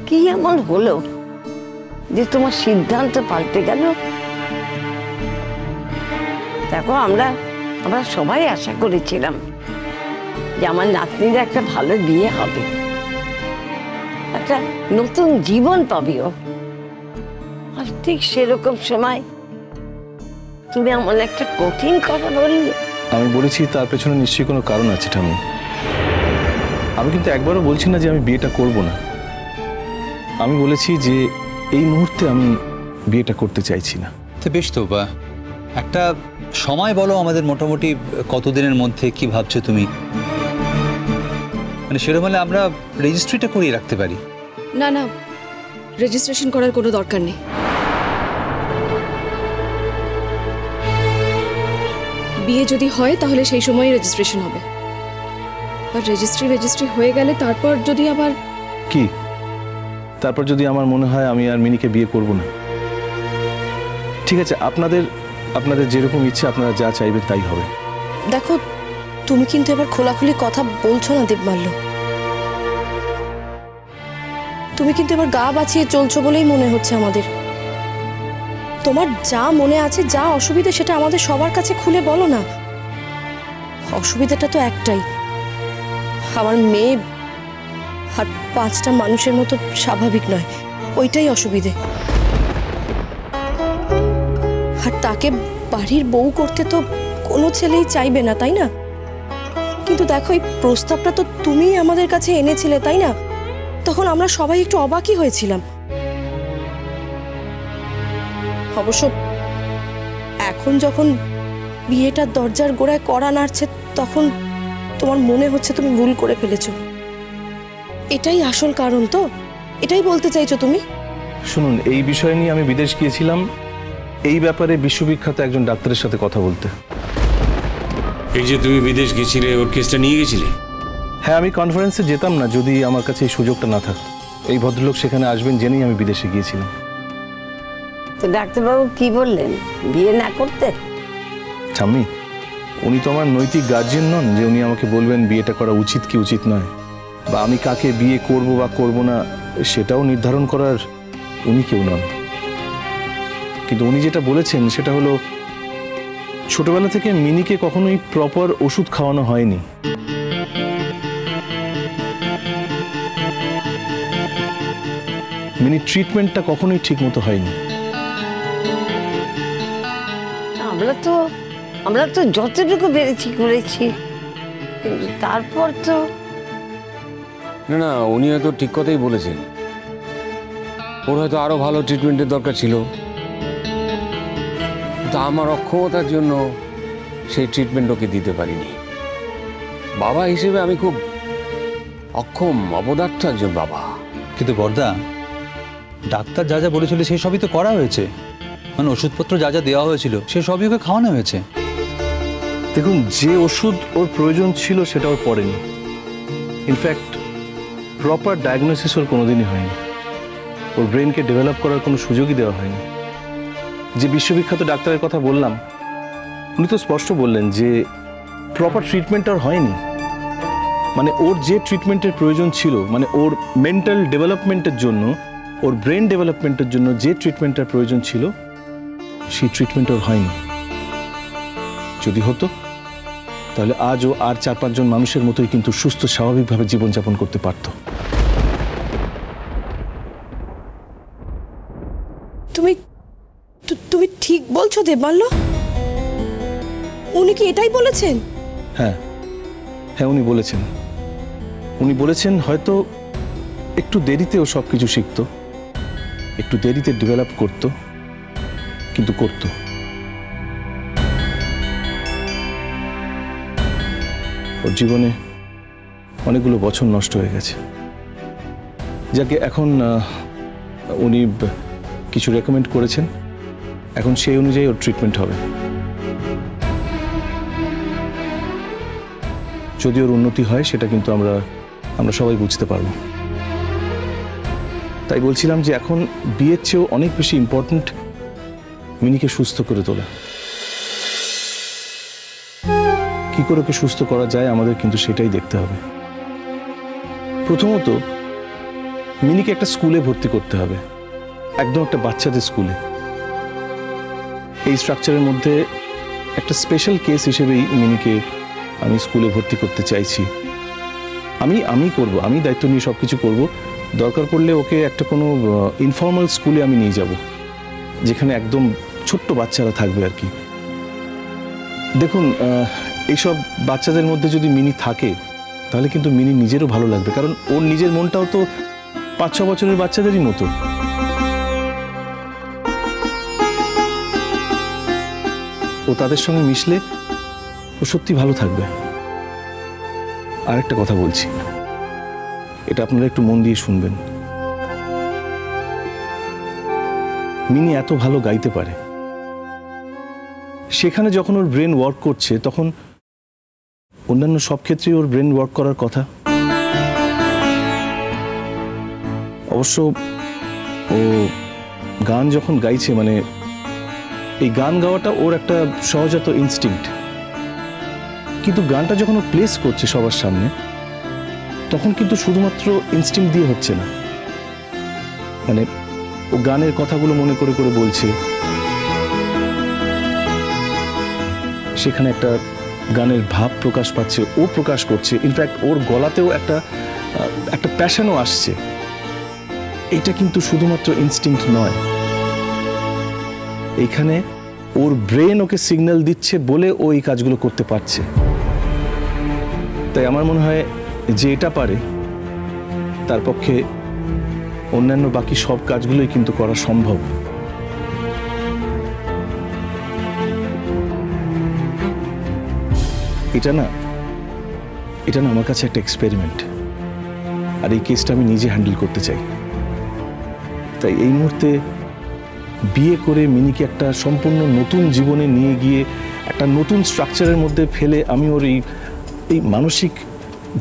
কি এমন হলো যে তোমার সিদ্ধান্ত পাল্টে গেল? দেখো, আমরা সবাই আশা করেছিলাম যে আমার নাতনির একটা ভালো বিয়ে হবে, একটা নতুন জীবন পাবি ও। আর ঠিক সেরকম সময় তুমি এমন একটা কঠিন কথা বললে। আমি বলেছি তার পেছনে নিশ্চয়ই কোনো কারণ আছে ঠাম্মি। আমি কিন্তু একবারও বলছি না যে আমি বিয়েটা করব না। আমি বলেছি যে এই মুহূর্তে আমি বিয়েটা করতে চাইছি না। তো বেশ, তো বা একটা সময় বলো আমাদের, মোটামুটি কতদিনের মধ্যে কি ভাবছো তুমি? মানে সেরকম হলে আমরা রেজিস্ট্রিটা করিয়ে রাখতে পারি। না না, রেজিস্ট্রেশন করার কোনো দরকার নেই। বিয়ে যদি হয় তাহলে সেই সময়ই রেজিস্ট্রেশন হবে। আর রেজিস্ট্রি হয়ে গেলে তারপর যদি আবার কি, তারপর যদি আমার মনে হয় আমি আর মিনিকে বিয়ে করব না, ঠিক আছে, আপনাদের যেরকম ইচ্ছে, আপনারা যা চাইবেন তাই হবে। দেখো, তুমি কিন্তু এবার খোলাখুলি কথা বলছো না দেবমাল্য। তুমি কিন্তু এবার গা বাঁচিয়ে চলছো বলেই মনে হচ্ছে আমাদের। তোমার যা মনে আছে, যা অসুবিধা, সেটা আমাদের সবার কাছে খুলে বলো না। অসুবিধাটা তো একটাই, আমার মেয়ে আর 5টা মানুষের মতো স্বাভাবিক নয়, ওইটাই অসুবিধে। আর তাকে বাড়ির বউ করতে তো কোনো ছেলেই চাইবে না, তাই না? কিন্তু দেখো, এই প্রস্তাবটা তো তুমিই আমাদের কাছে এনেছিলে, তাই না? তখন আমরা সবাই একটু অবাকই হয়েছিলাম। অবশ্য এখন যখন বিয়েটার দরজার গোড়ায় কড়া নাড়ছে, তখন তোমার মনে হচ্ছে তুমি ভুল করে ফেলেছো। এটাই আসল কারণ তো? এটাই বলতে চাইছো তুমি? শুনুন, এই বিষয় নিয়ে আমি বিদেশ গিয়েছিলাম এই ব্যাপারে বিশ্ববিখ্যাত একজন ডাক্তারের সাথে কথা বলতে। এই যে তুমি বিদেশ গেছিলে, ওর কেসটা নিয়ে গেছিলে? হ্যাঁ, আমি কনফারেন্সে যেতাম না যদি আমার কাছে এই সুযোগটা না থাকতো। এই ভদ্রলোক সেখানে আসবেন জেনেই আমি বিদেশে গিয়েছিলাম। তো ডাক্তারবাবু কি বললেন, বিয়ে না করতে? ঠাম্মি, উনি তো আমার নৈতিক গার্জিয়ান নন যে উনি আমাকে বলবেন বিয়েটা করা উচিত কি উচিত নয়, বা আমি কাকে বিয়ে করব বা করব না সেটাও নির্ধারণ করার উনি কেউ নন। কিন্তু উনি যেটা বলেছেন সেটা হলো, ছোটবেলা থেকে মিনিকে কখনোই প্রপার ওষুধ খাওয়ানো হয়নি। মিনি ট্রিটমেন্টটা কখনোই ঠিক মতো হয়নি। আমরা তো যতটুকু পেরেছি করেছি, কিন্তু তারপর তো না, উনি হয়তো ঠিক কথাই বলেছেন। ওর হয়তো আরো ভালো ট্রিটমেন্টের দরকার ছিল, কিন্তু আমার অক্ষমতার জন্য সেই ট্রিটমেন্ট ওকে দিতে পারিনি। বাবা হিসেবে আমি খুব অক্ষম, অপদার্থ একজন বাবা। কিন্তু বর্দা, ডাক্তার যা যা বলেছিল সেই সবই তো করা হয়েছে। মানে ওষুধপত্র যা যা দেওয়া হয়েছিল সে সবই ওকে খাওয়ানো হয়েছে। দেখুন, যে ওষুধ ওর প্রয়োজন ছিল সেটা ওর পড়েনি। ইনফ্যাক্ট প্রপার ডায়াগনোসিস ওর কোনোদিনই হয়নি। ওর ব্রেনকে ডেভেলপ করার কোনো সুযোগই দেওয়া হয়নি। যে বিশ্ববিখ্যাত ডাক্তারের কথা বললাম, উনি তো স্পষ্ট বললেন যে প্রপার ট্রিটমেন্ট আর হয়নি। মানে ওর যে ট্রিটমেন্টের প্রয়োজন ছিল, মানে ওর মেন্টাল ডেভেলপমেন্টের জন্য, ওর ব্রেন ডেভেলপমেন্টের জন্য যে ট্রিটমেন্টের প্রয়োজন ছিল, সেই ট্রিটমেন্ট ওর হয়নি। যদি হতো তাহলে আজ ও আর 4-5 জন মানুষের মতোই কিন্তু সুস্থ স্বাভাবিকভাবে জীবনযাপন করতে পারত। তুমি ঠিক বলছো দেবমাল্য? উনি কি এটাই বলেছেন? হ্যাঁ, উনি বলেছেন। উনি বলেছেন হয়তো একটু দেরিতে ও সবকিছু শিখতো, একটু দেরিতে ডেভেলপ করত, কিন্তু করত। ওর জীবনে অনেকগুলো বছর নষ্ট হয়ে গেছে, যাকে এখন উনি কিছু রেকমেন্ড করেছেন, এখন সেই অনুযায়ী ওর ট্রিটমেন্ট হবে। যদি ওর উন্নতি হয় সেটা কিন্তু আমরা সবাই বুঝতে পারবো। তাই বলছিলাম যে এখন বিয়ের চেয়েও অনেক বেশি ইম্পর্টেন্ট মিনিকে সুস্থ করে তোলা। কি করে ওকে সুস্থ করা যায় আমাদের কিন্তু সেটাই দেখতে হবে। প্রথমত মিনিকে একটা স্কুলে ভর্তি করতে হবে, একদম একটা বাচ্চাদের স্কুলে। এই স্ট্রাকচারের মধ্যে একটা স্পেশাল কেস হিসেবেই মিনিকে আমি স্কুলে ভর্তি করতে চাইছি। আমি করব, আমি দায়িত্ব নিয়ে সব কিছু করবো। দরকার পড়লে ওকে একটা কোনো ইনফর্মাল স্কুলে আমি নিয়ে যাব, যেখানে একদম ছোট্ট বাচ্চারা থাকবে আর কি। দেখুন, এইসব বাচ্চাদের মধ্যে যদি মিনি থাকে তাহলে কিন্তু মিনি নিজেরও ভালো লাগবে, কারণ ওর নিজের মনটাও তো 5-6 বছরের বাচ্চাদেরই মতো। ও তাদের সঙ্গে মিশলে ও সত্যি ভালো থাকবে। আর একটা কথা বলছি, এটা আপনারা একটু মন দিয়ে শুনবেন। মিনি এত ভালো গাইতে পারে, সেখানে যখন ওর ব্রেন ওয়ার্ক করছে তখন অন্যান্য সব ক্ষেত্রেই ওর ব্রেন ওয়ার্ক করার কথা। অবশ্য ও গান যখন গাইছে, মানে এই গান গাওয়াটা ওর একটা সহজাত ইনস্টিংক্ট, কিন্তু গানটা যখন ও প্লেস করছে সবার সামনে, তখন কিন্তু শুধুমাত্র ইনস্টিংক্ট দিয়ে হচ্ছে না। মানে ও গানের কথাগুলো মনে করে করে বলছে, সেখানে একটা গানের ভাব প্রকাশ পাচ্ছে, ও প্রকাশ করছে। ইনফ্যাক্ট ওর গলাতেও একটা প্যাশনও আসছে। এটা কিন্তু শুধুমাত্র ইনস্টিংক্ট নয়, এইখানে ওর ব্রেন ওকে সিগন্যাল দিচ্ছে বলে ও এই কাজগুলো করতে পারছে। তাই আমার মনে হয় যে এটা পারে, তার পক্ষে অন্যান্য বাকি সব কাজগুলোই কিন্তু করা সম্ভব। এটা না আমার কাছে একটা এক্সপেরিমেন্ট, আর এই কেসটা আমি নিজে হ্যান্ডেল করতে চাই। তাই এই মুহূর্তে বিয়ে করে মিনিকে একটা সম্পূর্ণ নতুন জীবনে নিয়ে গিয়ে একটা নতুন স্ট্রাকচারের মধ্যে ফেলে আমি ওর এই মানসিক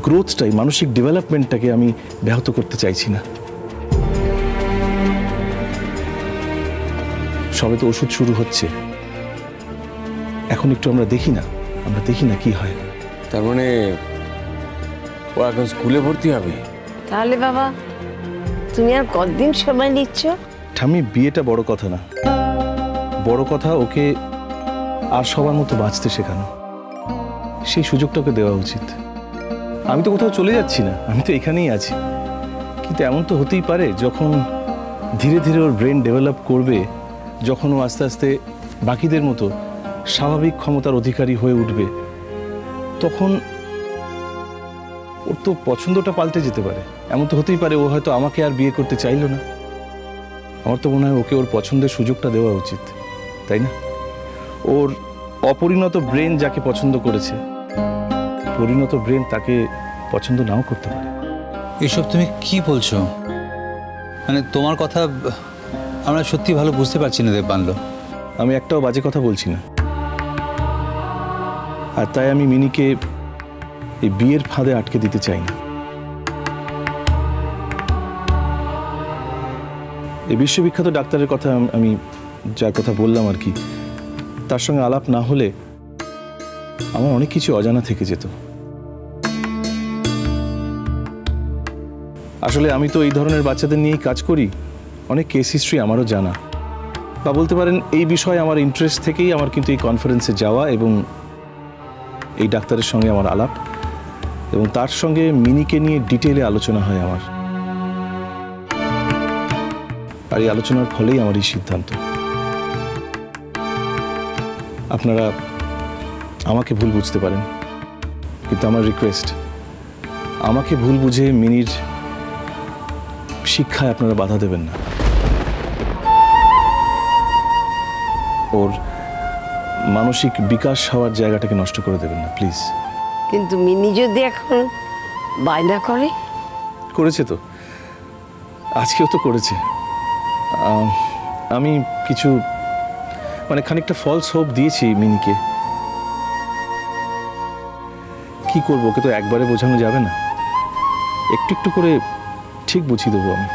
গ্রোথটাই, মানসিক ডেভেলপমেন্টটাকে আমি ব্যাহত করতে চাইছি না। সবে তো ওষুধ শুরু হচ্ছে, এখন একটু আমরা দেখি না কি হয়। তার মানে ও এখন স্কুলে ভর্তি হবে? তাহলে বাবা, তুমি আর কতদিন সময় নিচ্ছ? ঠাম্মি, বিয়েটা বড় কথা না, বড় কথা ওকে আর সবার মতো বাঁচতে শেখানো। সেই সুযোগটা ওকে দেওয়া উচিত। আমি তো কোথাও চলে যাচ্ছি না, আমি তো এখানেই আছি। কিন্তু এমন তো হতেই পারে যখন ধীরে ধীরে ওর ব্রেন ডেভেলপ করবে, যখন ও আস্তে আস্তে বাকিদের মতো স্বাভাবিক ক্ষমতার অধিকারী হয়ে উঠবে, তখন ওর তো পছন্দটা পাল্টে যেতে পারে। এমন তো হতেই পারে ও হয়তো আমাকে আর বিয়ে করতে চাইলো না। আমার তো মনে হয় ওকে ওর পছন্দের সুযোগটা দেওয়া উচিত, তাই না? ওর অপরিণত ব্রেন যাকে পছন্দ করেছে, পরিণত ব্রেন তাকে পছন্দ নাও করতে পারে। এসব তুমি কি বলছো? মানে তোমার কথা আমরা সত্যি ভালো বুঝতে পারছি না দেববানলো। আমি একটাও বাজে কথা বলছি না, আর তাই আমি মিনিকে এই বিয়ের ফাঁদে আটকে দিতে চাই না। এই বিশ্ববিখ্যাত ডাক্তারের কথা আমি যার কথা বললাম আর কি, তার সঙ্গে আলাপ না হলে আমার অনেক কিছু অজানা থেকে যেত। আসলে আমি তো এই ধরনের বাচ্চাদের নিয়েই কাজ করি, অনেক কেস হিস্ট্রি আমারও জানা, বা বলতে পারেন এই বিষয়ে আমার ইন্টারেস্ট থেকেই আমার কিন্তু এই কনফারেন্সে যাওয়া এবং এই ডাক্তারের সঙ্গে আমার আলাপ, এবং তার সঙ্গে মিনিকে নিয়ে ডিটেইলে আলোচনা হয় আমার। আর এই আলোচনার ফলেই আমার এই সিদ্ধান্ত। আপনারা আমাকে ভুল বুঝতে পারেন, কিন্তু আমার রিকোয়েস্ট, আমাকে ভুল বুঝে মিনির শিক্ষায় আপনারা বাধা দেবেন না। ওর মানসিক বিকাশ হওয়ার জায়গাটাকে নষ্ট করে দেবেন না, প্লিজ। কিন্তু মিনি যদি এখন বায়না করে? করেছে তো, আজকেও তো করেছে। আমি কিছু মানে খানিকটা ফলস হোপ দিয়েছি মিনিকে। কি করবো, ওকে তো একবারে বোঝানো যাবে না, একটু একটু করে ঠিক বুঝিয়ে দেবো আমি।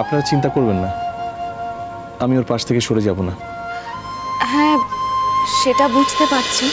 আপনারা চিন্তা করবেন না, আমি ওর পাশ থেকে সরে যাব না। হ্যাঁ, সেটা বুঝতে পারছি।